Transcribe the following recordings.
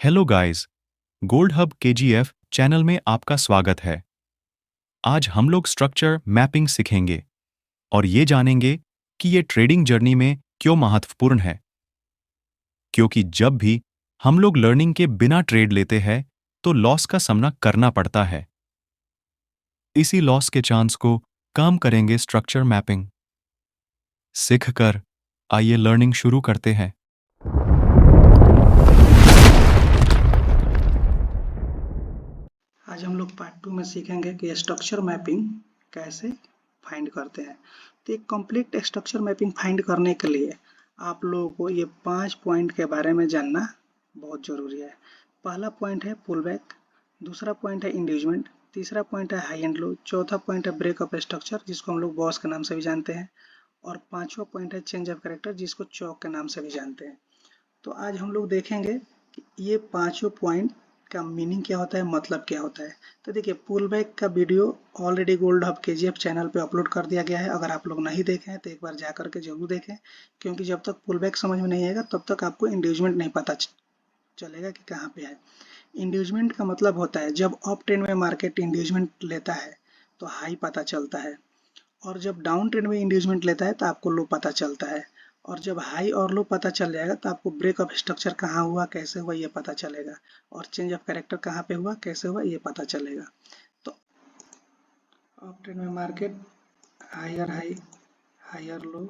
Hello guys, gold hub KGF channel में आपका स्वागत है। आज हम लोग स्ट्रक्चर मैपिंग सीखेंगे और ये जानेंगे कि ये ट्रेडिंग जर्नी में क्यों महत्वपूर्ण है। क्योंकि जब भी हम लोग लर्निंग के बिना ट्रेड लेते हैं तो लॉस का सामना करना पड़ता है। इसी लॉस के चांस को कम करेंगे स्ट्रक्चर मैपिंग। सीख कर आइए लर्निंग शुरू करते हैं। आज हम लोग पार्ट 2 में सीखेंगे कि स्ट्रक्चर मैपिंग कैसे फाइंड करते हैं। तो एक कंप्लीट स्ट्रक्चर मैपिंग फाइंड करने के लिए आप लोगों को ये 5 पॉइंट के बारे में जानना बहुत ज़रूरी है। पहला पॉइंट है पुल बैक, दूसरा पॉइंट है इंगेजमेंट, तीसरा पॉइंट है हाई एंड लो, चौथा पॉइंट है ब्रेकअप स्ट्रक्चर जिसको हम लोग बॉस के नाम से भी जानते हैं, और पांचवा पॉइंट है चेंज ऑफ कैरेक्टर जिसको चौक के नाम से भी जानते हैं। तो आज हम लोग देखेंगे कि ये पांचों पॉइंट का मीनिंग क्या होता है, मतलब क्या होता है। तो देखिए, पुल बैक का video already gold hub KGF channel पे अपलोड कर दिया गया है। अगर आप लोग नहीं देखे हैं तो एक बार जा करके जरूर देखें, क्योंकि जब तक पुल बैक समझ में नहीं आएगा तब तक आपको इंड्यूजमेंट नहीं पता चलेगा कि कहाँ पे है। इंड्यूजमेंट का मतलब होता है जब अप ट्रेंड में मार्केट इंड्यूजमेंट लेता है तो हाई पता चलता है, और जब डाउन ट्रेंड में इंड्यूसमेंट लेता है तो आपको लो पता चलता है, और जब हाई और लो पता चल जाएगा तो आपको ब्रेक ऑफ स्ट्रक्चर कहाँ हुआ, कैसे हुआ, ये पता चलेगा, और चेंज ऑफ कैरेक्टर कहाँ पे हुआ, कैसे हुआ, ये पता चलेगा। तो अप ट्रेंड में market higher high, higher low,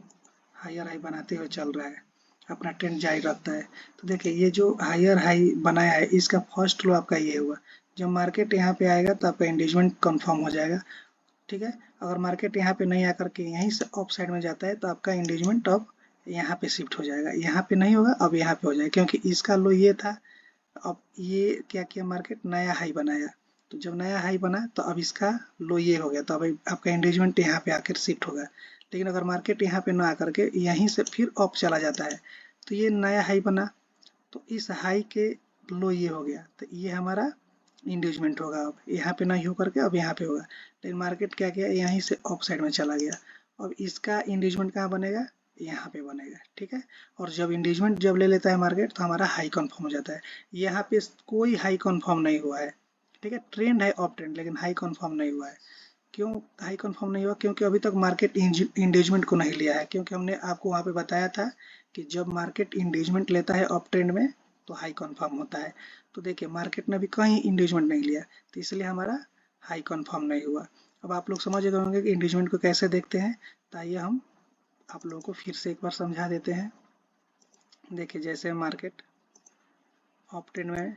higher high बनाते हुए चल रहा है, अपना ट्रेंड जारी रखता है। तो देखिए, ये जो हायर हाई बनाया है इसका फर्स्ट लो आपका ये हुआ। जब मार्केट यहाँ पे आएगा तो आपका इंगेजमेंट कंफर्म हो जाएगा। ठीक है, अगर मार्केट यहाँ पे नहीं आकर के यहीं से अप साइड में जाता है तो आपका इंगेजमेंट अब यहाँ पे शिफ्ट हो जाएगा। यहाँ पे नहीं होगा, अब यहाँ पे हो जाएगा, क्योंकि इसका लो ये था। अब ये क्या किया, मार्केट नया हाई बनाया, तो जब नया हाई बना तो अब इसका लो ये हो गया, तो अब आपका इंगेजमेंट यहाँ पे आकर शिफ्ट होगा। लेकिन अगर मार्केट यहाँ पे ना आकर के यहीं से फिर अप चला जाता है तो ये नया हाई बना, तो इस हाई के लो ये हो गया, तो ये हमारा इंगेजमेंट होगा। अब यहाँ पे नहीं होकर के अब यहाँ पे होगा, लेकिन मार्केट क्या किया, यहीं से अप साइड में चला गया। अब इसका इंगेजमेंट कहाँ बनेगा, यहाँ पे बनेगा। ठीक है, और जब इंगेजमेंट जब ले लेता है मार्केट तो हमारा हाई कंफर्म हो जाता है। यहाँ पे कोई हाई कंफर्म नहीं हुआ है। ठीक है, ट्रेंड है अप ट्रेंड, लेकिन हाई कंफर्म नहीं हुआ है। क्यों हाई कंफर्म नहीं हुआ, क्योंकि अभी तक मार्केट इंगेजमेंट को नहीं लिया है, क्योंकि हमने आपको वहाँ पे बताया था कि जब मार्केट इंगेजमेंट लेता है अप ट्रेंड में तो हाई कंफर्म होता है। तो देखिए, मार्केट ने अभी कहीं इंगेजमेंट नहीं लिया, तो इसलिए हमारा हाई कंफर्म नहीं हुआ। अब आप लोग समझ गए होंगे कि इंगेजमेंट को कैसे देखते हैं, तो आइए हम आप लोगों को फिर से एक बार समझा देते हैं। देखिए, जैसे मार्केट अप ट्रेंड में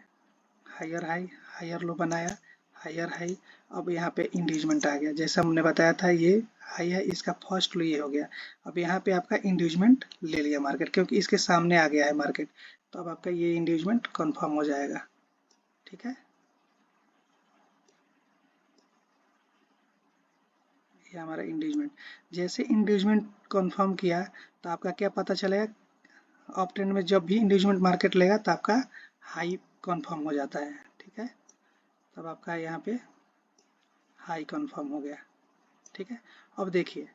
हायर हाई, हायर लो बनाया, हायर हाई, अब यहाँ पे इंगेजमेंट आ गया। जैसा हमने बताया था ये हाई है, इसका फर्स्ट लो ये हो गया। अब यहाँ पे आपका इंगेजमेंट ले लिया मार्केट, क्योंकि इसके सामने आ गया है मार्केट, तो अब आपका ये इंगेजमेंट कंफर्म हो जाएगा। ठीक है, ये हमारा इंगेजमेंट। जैसे इंगेजमेंट कंफर्म किया तो आपका क्या पता चलेगा, अप ट्रेंड में जब भी इंगेजमेंट मार्केट लेगा तो आपका हाई कंफर्म हो जाता है। ठीक है, तब आपका यहाँ पे हाई कंफर्म हो गया। ठीक है, अब देखिए,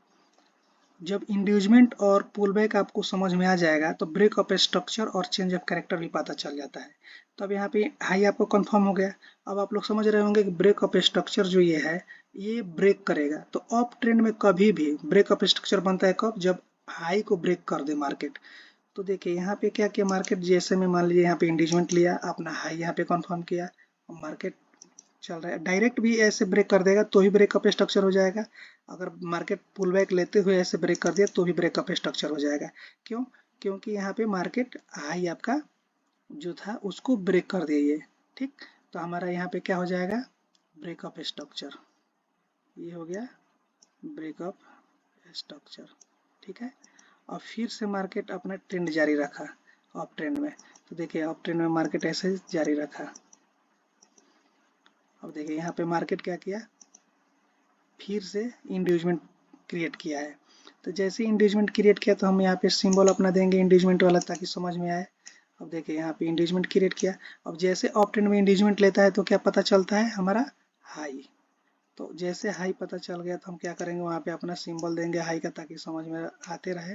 जब इंगेजमेंट और पुल बैक आपको समझ में आ जाएगा तो ब्रेक ऑफ स्ट्रक्चर और चेंज ऑफ कैरेक्टर भी पता चल जाता है। तो अब यहाँ पे हाई आपको कंफर्म हो गया। अब आप लोग समझ रहे होंगे कि ब्रेक ऑफ स्ट्रक्चर जो ये है ये ब्रेक करेगा। तो अप ट्रेंड में कभी भी ब्रेक ऑफ स्ट्रक्चर बनता है कब, जब हाई को ब्रेक कर दे मार्केट। तो देखिए, यहाँ पे क्या किया मार्केट, जैसे में मान लीजिए यहाँ पे इंगेजमेंट लिया, अपना हाई यहाँ पे कंफर्म किया, मार्केट चल रहा है, डायरेक्ट भी ऐसे ब्रेक कर देगा तो ही ब्रेकअप स्ट्रक्चर हो जाएगा। अगर मार्केट पुल बैक लेते हुए ऐसे ब्रेक कर दिया तो भी ब्रेकअप स्ट्रक्चर हो जाएगा। क्यों, क्योंकि यहाँ पे मार्केट हाई आपका जो था उसको ब्रेक कर दिया ये। ठीक, तो हमारा यहाँ पे क्या हो जाएगा, ब्रेकअप स्ट्रक्चर, ये हो गया ब्रेकअप स्ट्रक्चर। ठीक है, और फिर से मार्केट अपना ट्रेंड जारी रखा अप ट्रेंड में। तो देखिए, अप ट्रेंड में मार्केट ऐसे जारी रखा। अब देखिए, यहाँ पे मार्केट क्या किया, फिर से इंगेजमेंट क्रिएट किया है। तो जैसे इंगेजमेंट क्रिएट किया तो हम यहाँ पे सिंबल अपना देंगे इंगेजमेंट वाला, ताकि समझ में आए। अब देखिए, यहाँ पे इंगेजमेंट क्रिएट किया। अब जैसे अप ट्रेंड में इंगेजमेंट लेता है तो क्या पता चलता है, हमारा हाई। तो जैसे हाई पता चल गया तो हम क्या करेंगे, वहाँ पे अपना सिंबल देंगे हाई का, ताकि समझ में आते रहे,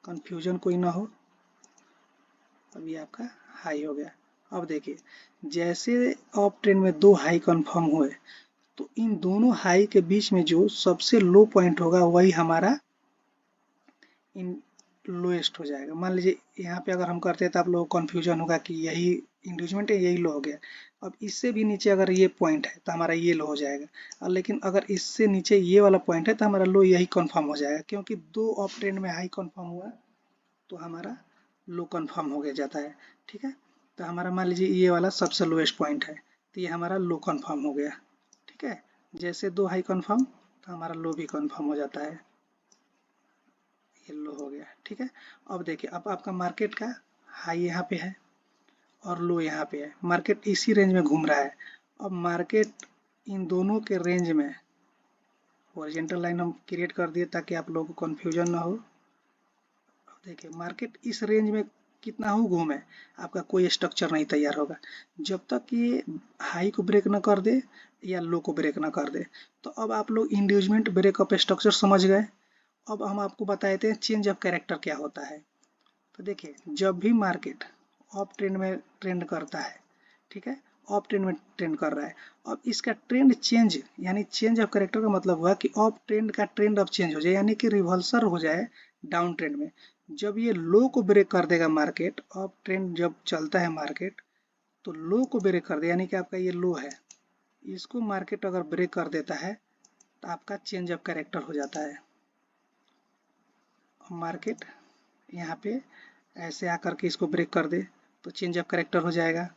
कंफ्यूजन कोई ना हो। अब ये आपका हाई हो गया। अब देखिए, जैसे अप ट्रेंड में दो हाई कंफर्म हुए, तो इन दोनों हाई के बीच में जो सबसे लो पॉइंट होगा वही हमारा इन लोएस्ट हो जाएगा। मान लीजिए यहाँ पे अगर हम करते हैं तो आप लोगों को कन्फ्यूजन होगा कि यही इंडिविजुअल है, यही लो हो गया। अब इससे भी नीचे अगर ये पॉइंट है तो हमारा ये लो हो जाएगा, और लेकिन अगर इससे नीचे ये वाला पॉइंट है तो हमारा लो यही कंफर्म हो जाएगा, क्योंकि दो अप ट्रेंड में हाई कंफर्म हुआ तो हमारा लो कंफर्म हो गया जाता है। ठीक है, तो हमारा मान लीजिए ये वाला सबसे लोएस्ट पॉइंट है, तो ये हमारा लो कंफर्म हो गया। ठीक है, जैसे दो हाई कंफर्म तो हमारा लो भी कंफर्म हो जाता है, ये लो हो गया। ठीक है, अब देखिए, अब आपका मार्केट का हाई यहाँ पे है और लो यहाँ पे है, मार्केट इसी रेंज में घूम रहा है। अब मार्केट इन दोनों के रेंज में हॉरिजॉन्टल लाइन हम क्रिएट कर दिए ताकि आप लोगों को कन्फ्यूजन ना हो। देखिए, मार्केट इस रेंज में कितना हो घूमे, आपका कोई स्ट्रक्चर नहीं तैयार होगा जब तक ये हाई को ब्रेक ना कर दे या लो को ब्रेक ना कर दे। तो अब आप लोग इंडिविजुअल ब्रेकअप स्ट्रक्चर समझ गए। अब हम आपको बताते हैं चेंज ऑफ कैरेक्टर क्या होता है। तो देखिए, जब भी मार्केट अप ट्रेंड में ट्रेंड करता है, ठीक है, अप ट्रेंड में ट्रेंड कर रहा है, अब इसका ट्रेंड चेंज यानी चेंज ऑफ कैरेक्टर का मतलब हुआ कि अप ट्रेंड का ट्रेंड अब चेंज हो जाए, यानी कि रिवर्सल हो जाए डाउन ट्रेंड में। जब ये लो को ब्रेक कर देगा मार्केट, अप ट्रेंड जब चलता है मार्केट तो लो को ब्रेक कर दे, यानी कि आपका ये लो है, इसको मार्केट अगर ब्रेक कर देता है तो आपका चेंज ऑफ कैरेक्टर हो जाता है। मार्केट यहाँ पे ऐसे आकर के इसको ब्रेक कर दे तो चेंज ऑफ कैरेक्टर हो जाएगा,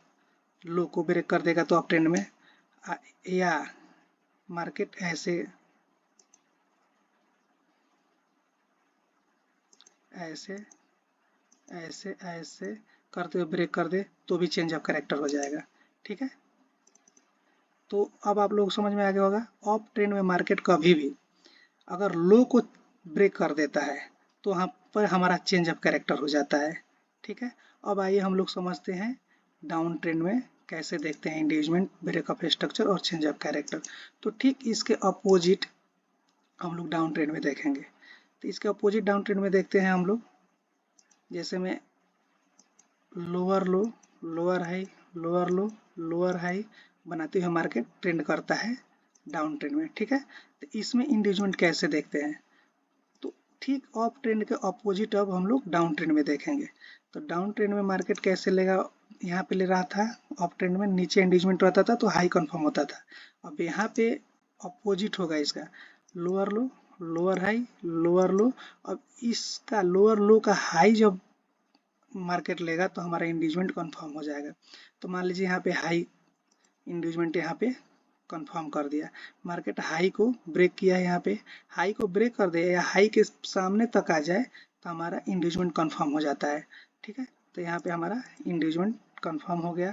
लो को ब्रेक कर देगा तो अप ट्रेंड में, या मार्केट ऐसे ऐसे ऐसे ऐसे करते हुए ब्रेक कर दे तो भी चेंज ऑफ कैरेक्टर हो जाएगा। ठीक है, तो अब आप लोग समझ में आ गया होगा, अप ट्रेंड में मार्केट कभी भी अगर लो को ब्रेक कर देता है तो वहाँ पर हमारा चेंज ऑफ कैरेक्टर हो जाता है। ठीक है, अब आइए हम लोग समझते हैं डाउन ट्रेंड में कैसे देखते हैं इंगेजमेंट, ब्रेकअप स्ट्रक्चर और चेंज ऑफ कैरेक्टर। तो ठीक इसके अपोजिट हम लोग डाउन ट्रेंड में देखेंगे। तो इसके अपोजिट डाउन ट्रेंड में देखते हैं हम लोग, जैसे में लोअर लो, लोअर हाई, लोअर लो, लोअर हाई बनाते हुए मार्केट ट्रेंड करता है डाउन ट्रेंड में। ठीक है, तो इसमें इंगेजमेंट कैसे देखते हैं, तो ठीक अप ट्रेंड के अपोजिट अब हम लोग डाउन ट्रेंड में देखेंगे। तो डाउन ट्रेंड में मार्केट कैसे लेगा, यहाँ पे ले रहा था अप ट्रेंड में, नीचे एंगेजमेंट रहता था तो हाई कंफर्म होता था। अब यहाँ पे अपोजिट होगा इसका, लोअर लो, लोअर हाई, लोअर लो। अब इसका लोअर लो का हाई जब मार्केट लेगा तो हमारा इंगेजमेंट कंफर्म हो जाएगा। तो मान लीजिए यहाँ पे हाई इंगेजमेंट यहाँ पे कंफर्म कर दिया, मार्केट हाई को ब्रेक किया है, यहाँ पे हाई को ब्रेक कर दे या हाई के सामने तक आ जाए तो हमारा इंगेजमेंट कंफर्म हो जाता है। ठीक है, तो यहाँ पे हमारा इंगेजमेंट कंफर्म हो गया।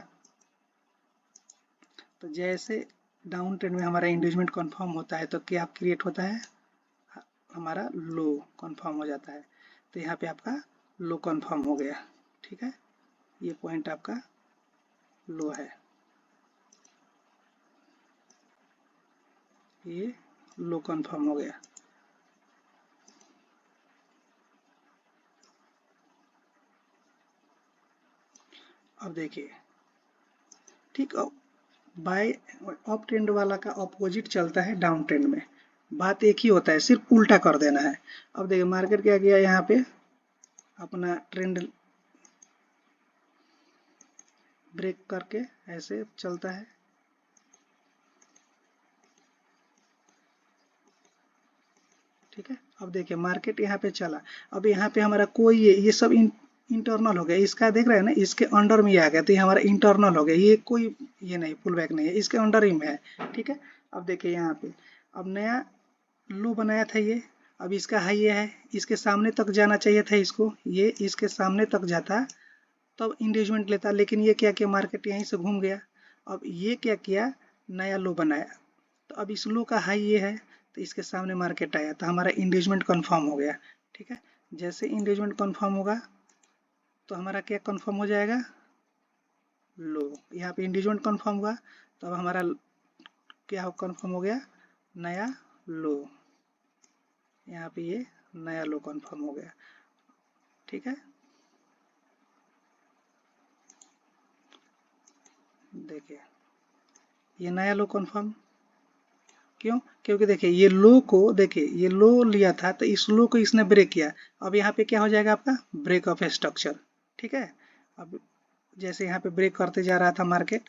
तो जैसे डाउन ट्रेंड में हमारा इंगेजमेंट कंफर्म होता है तो क्या क्रिएट होता है, हमारा लो कंफर्म हो जाता है। तो यहाँ पे आपका लो कंफर्म हो गया। ठीक है, ये पॉइंट आपका लो है, ये लो कंफर्म हो गया। अब देखिए, ठीक बाय अप ट्रेंड वाला का अपोजिट चलता है डाउन ट्रेंड में, बात एक ही होता है, सिर्फ उल्टा कर देना है। अब देखिए मार्केट क्या किया, यहाँ पे अपना ट्रेंड ब्रेक करके ऐसे चलता है, ठीक है। अब देखिए मार्केट यहाँ पे चला, अब यहाँ पे हमारा कोई ये सब इंटरनल हो गया, इसका देख रहे हैं ना, इसके अंडर में ही आ गया तो ये हमारा इंटरनल हो गया, ये कोई ये नहीं पुल बैक नहीं है, इसके अंडर ही में है। ठीक है, अब देखिए यहाँ पे अब नया लो बनाया था ये, अब इसका हाई ये है, इसके सामने तक जाना चाहिए था इसको, ये इसके सामने तक जाता तब इंगेजमेंट लेता, लेकिन ये क्या किया, मार्केट यहीं से घूम गया। अब ये क्या किया, नया लो बनाया, तो अब इस लो का हाई ये है तो इसके सामने मार्केट आया तो हमारा इंगेजमेंट कंफर्म हो गया। ठीक है, जैसे इंगेजमेंट कंफर्म होगा तो हमारा क्या कंफर्म हो जाएगा, लो, यहाँ पे इंगेजमेंट कंफर्म हुआ तो अब हमारा क्या कंफर्म हो गया, नया लो, यहाँ पे ये नया लो कंफर्म हो गया। ठीक है, देखिए ये नया लो कन्फर्म, क्यों? क्योंकि देखिए ये लो को, देखिए ये लो लिया था तो इस लो को इसने ब्रेक किया। अब यहाँ पे क्या हो जाएगा आपका ब्रेक ऑफ स्ट्रक्चर, ठीक है। अब जैसे यहाँ पे ब्रेक करते जा रहा था मार्केट,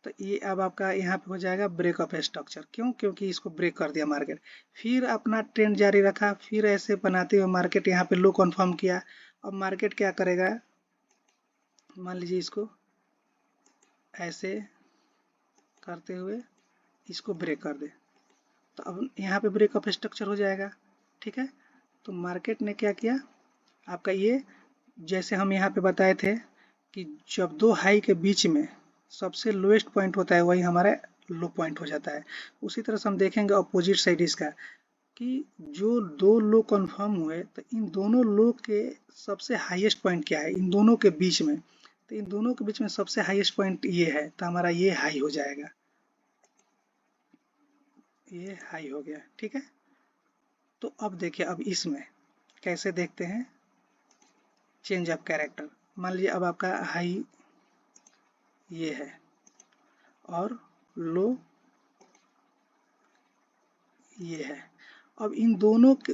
तो ये अब आपका यहाँ पे हो जाएगा ब्रेक ऑफ स्ट्रक्चर, क्यों? क्योंकि इसको ब्रेक कर दिया मार्केट। फिर अपना ट्रेंड जारी रखा, फिर ऐसे बनाते हुए मार्केट यहाँ पे लो कन्फर्म किया। अब मार्केट क्या करेगा, मान लीजिए इसको ऐसे करते हुए इसको ब्रेक कर दे, तो अब यहाँ पे ब्रेक ऑफ स्ट्रक्चर हो जाएगा, ठीक है। तो मार्केट ने क्या किया आपका, ये जैसे हम यहाँ पे बताए थे कि जब दो हाई के बीच में सबसे लोएस्ट पॉइंट होता है वही हमारा लो पॉइंट हो जाता है। उसी तरह से हम देखेंगे अपोजिट साइड इसका कि जो दो लो कंफर्म हुए तो इन दोनों लो के सबसे हाईएस्ट पॉइंट क्या है इन दोनों के बीच में, तो इन दोनों के बीच में सबसे हाईएस्ट पॉइंट ये है, तो हमारा ये हाई हो जाएगा, ये हाई हो गया, ठीक है। तो अब देखिए अब इसमें कैसे देखते हैं चेंज ऑफ कैरेक्टर। मान लीजिए अब आपका हाई ये है और लो ये है। अब इन दोनों के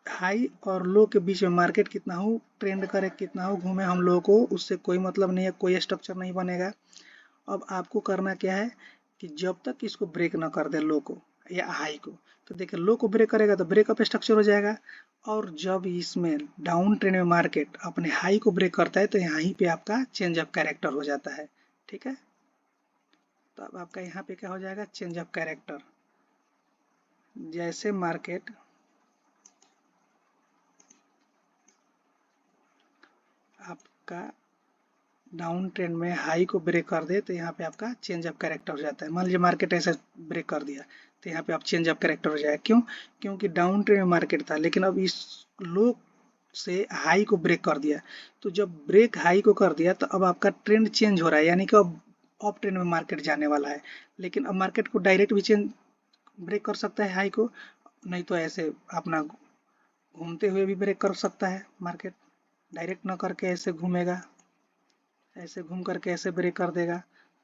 हाई और लो के बीच में मार्केट कितना हो ट्रेंड करे, कितना हो घूमे, हम लोगों को उससे कोई मतलब नहीं है, कोई स्ट्रक्चर नहीं बनेगा। अब आपको करना क्या है कि जब तक इसको ब्रेक ना कर दे लो को या हाई को, तो देखिए लो को ब्रेक करेगा तो ब्रेकअप स्ट्रक्चर हो जाएगा। और जब इसमें डाउन ट्रेंड में मार्केट अपने हाई को ब्रेक करता है तो यहीं पे आपका चेंज ऑफ कैरेक्टर हो जाता है, ठीक है। तो अब आपका यहाँ पे क्या हो जाएगा चेंज ऑफ कैरेक्टर। जैसे मार्केट आपका डाउन ट्रेंड में हाई को ब्रेक कर दे तो यहाँ पे आपका चेंज ऑफ कैरेक्टर हो जाता है। मान लीजिए मार्केट ऐसे ब्रेक कर दिया तो यहाँ पे आप चेंज ऑफ कैरेक्टर हो जाएगा, क्यों? क्योंकि डाउन ट्रेंड में मार्केट था लेकिन अब इस लो से हाई को ब्रेक कर दिया, तो जब ब्रेक हाई को कर दिया तो अब आपका ट्रेंड चेंज हो रहा है, यानी कि अब अप ट्रेंड में मार्केट जाने वाला है। लेकिन अब मार्केट को डायरेक्ट भी चेंज ब्रेक कर सकता है हाई को, नहीं तो ऐसे अपना घूमते हुए भी ब्रेक कर सकता है मार्केट, डायरेक्ट ना करके ऐसे घूमेगा, ऐसे घूम करके ऐसे ब्रेक कर देगा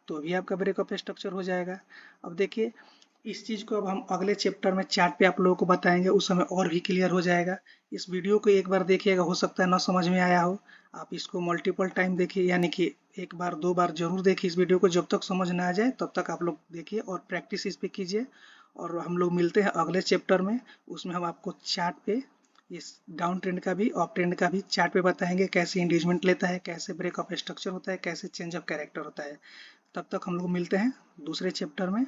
तो भी आपका ब्रेक ऑफ स्ट्रक्चर हो जाएगा। अब देखिए इस चीज़ को अब हम अगले चैप्टर में चार्ट पे आप लोगों को बताएंगे, उस समय और भी क्लियर हो जाएगा। इस वीडियो को एक बार देखिएगा, हो सकता है ना समझ में आया हो, आप इसको मल्टीपल टाइम देखिए, यानी कि एक बार दो बार जरूर देखिए इस वीडियो को, जब तक समझ ना आ जाए तब तक आप लोग देखिए और प्रैक्टिस इस पे कीजिए। और हम लोग मिलते हैं अगले चैप्टर में, उसमें हम आपको चार्ट पे इस डाउन ट्रेंड का भी अप ट्रेंड का भी चार्ट पे बताएंगे, कैसे इंगेजमेंट लेता है, कैसे ब्रेक ऑफ स्ट्रक्चर होता है, कैसे चेंज ऑफ कैरेक्टर होता है। तब तक हम लोग मिलते हैं दूसरे चैप्टर में।